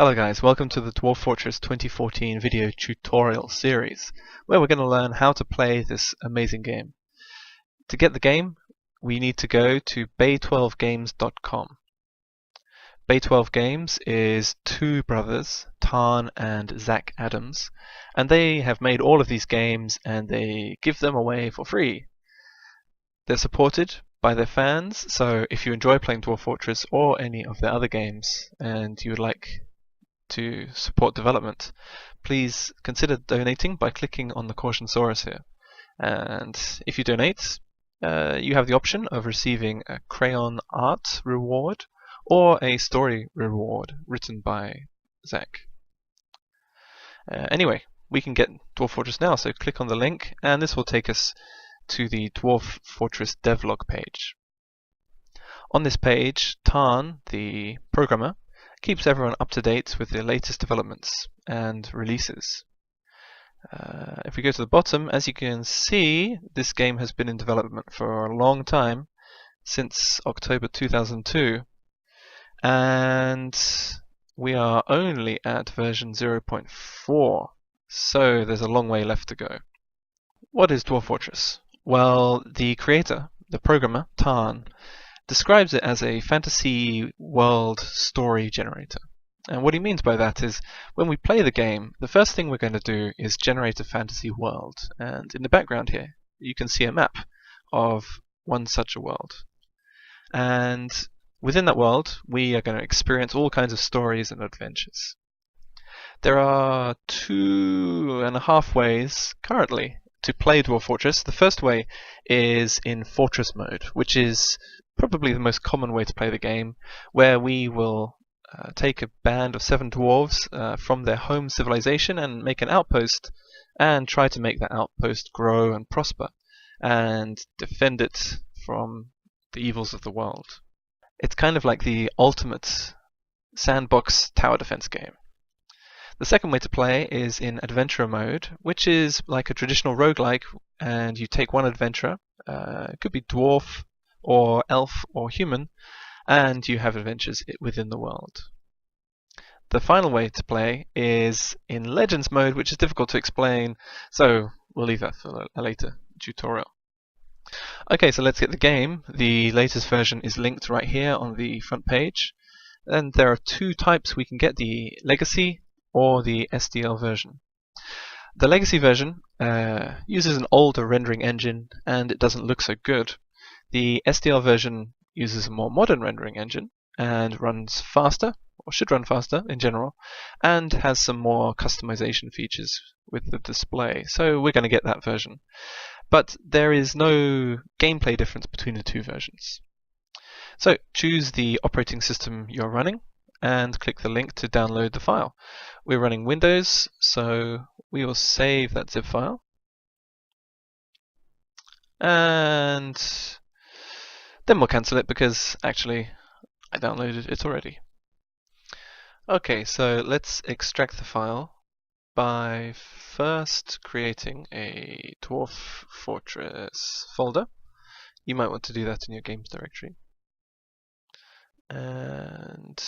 Hello guys, welcome to the Dwarf Fortress 2014 video tutorial series, where we're going to learn how to play this amazing game. To get the game, we need to go to bay12games.com. Bay12 Games is two brothers, Tarn and Zach Adams, and they have made all of these games and they give them away for free. They're supported by their fans, so if you enjoy playing Dwarf Fortress or any of their other games and you would like to support development, please consider donating by clicking on the cautionsaurus here. And if you donate, you have the option of receiving a crayon art reward or a story reward written by Zach. Anyway, we can get Dwarf Fortress now, so click on the link and this will take us to the Dwarf Fortress devlog page. On this page, Tarn, the programmer, keeps everyone up to date with the latest developments and releases. If we go to the bottom, as you can see, this game has been in development for a long time, since October 2002, and we are only at version 0.4, so there's a long way left to go. What is Dwarf Fortress? Well, the creator, the programmer, Tarn, describes it as a fantasy world story generator. And what he means by that is, when we play the game, the first thing we're going to do is generate a fantasy world. And in the background here, you can see a map of one such a world. And within that world, we are going to experience all kinds of stories and adventures. There are 2.5 ways currently to play Dwarf Fortress. The first way is in Fortress mode, which is probably the most common way to play the game, where we will take a band of 7 dwarves from their home civilization and make an outpost and try to make that outpost grow and prosper and defend it from the evils of the world. It's kind of like the ultimate sandbox tower defense game. The second way to play is in adventurer mode, which is like a traditional roguelike, and you take one adventurer, it could be dwarf or elf or human, and you have adventures within the world. The final way to play is in Legends mode, which is difficult to explain, so we'll leave that for a later tutorial. Okay, so let's get the game. The latest version is linked right here on the front page, and there are 2 types we can get: the Legacy or the SDL version. The Legacy version uses an older rendering engine and it doesn't look so good. The SDL version uses a more modern rendering engine and runs faster, or should run faster in general, and has some more customization features with the display. So we're going to get that version. But there is no gameplay difference between the 2 versions. So choose the operating system you're running and click the link to download the file. We're running Windows, so we will save that zip file. And then we'll cancel it because actually I downloaded it already. Okay, so let's extract the file by first creating a Dwarf Fortress folder. You might want to do that in your games directory. And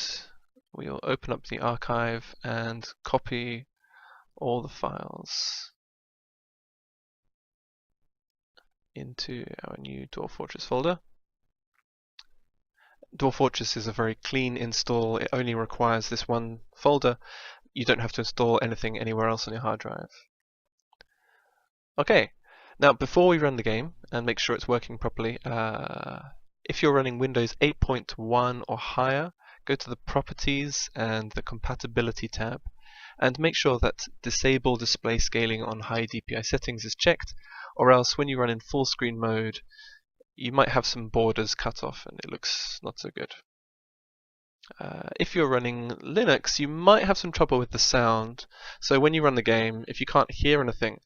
we'll open up the archive and copy all the files into our new Dwarf Fortress folder. Dwarf Fortress is a very clean install. It only requires this one folder. You don't have to install anything anywhere else on your hard drive. Okay, now before we run the game and make sure it's working properly, if you're running Windows 8.1 or higher, go to the Properties and the Compatibility tab and make sure that Disable Display Scaling on High DPI Settings is checked, or else when you run in full screen mode you might have some borders cut off and it looks not so good. If you're running Linux, you might have some trouble with the sound, so when you run the game, if you can't hear anything,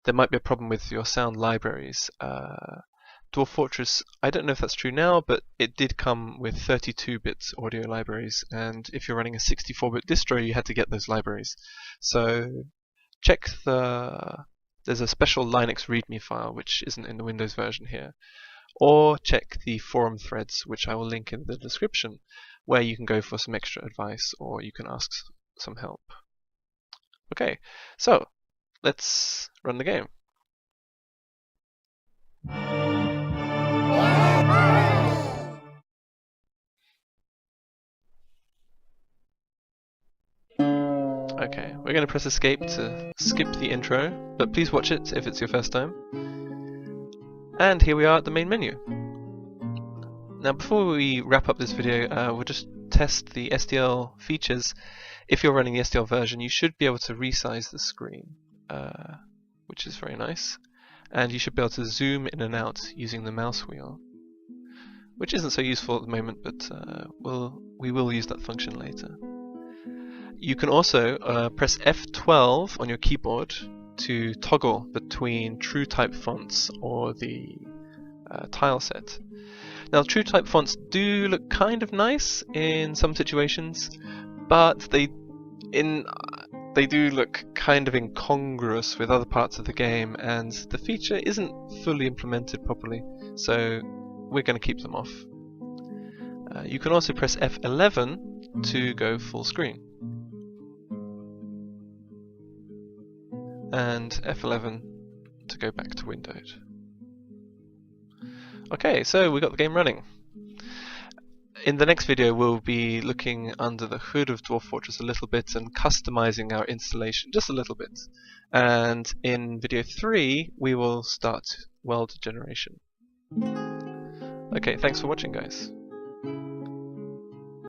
there might be a problem with your sound libraries. Dwarf Fortress, I don't know if that's true now, but it did come with 32-bit audio libraries, and if you're running a 64-bit distro, you had to get those libraries. So check there's a special Linux README file which isn't in the Windows version here. or check the forum threads, which I will link in the description, where you can go for some extra advice or you can ask some help. Okay, so let's run the game. Okay, we're going to press escape to skip the intro, but please watch it if it's your first time. And here we are at the main menu. Now before we wrap up this video, we'll just test the STL features. If you're running the STL version, you should be able to resize the screen, which is very nice. And you should be able to zoom in and out using the mouse wheel, which isn't so useful at the moment, but we will use that function later. You can also press F12 on your keyboard to toggle between true type fonts or the tile set. Now, true type fonts do look kind of nice in some situations, but they do look kind of incongruous with other parts of the game, and the feature isn't fully implemented properly, so we're going to keep them off. You can also press F11 to go full screen, and F11 to go back to windowed. Okay, so we got the game running. In the next video we'll be looking under the hood of Dwarf Fortress a little bit and customizing our installation just a little bit. And in video 3 we will start world generation. Okay, thanks for watching, guys.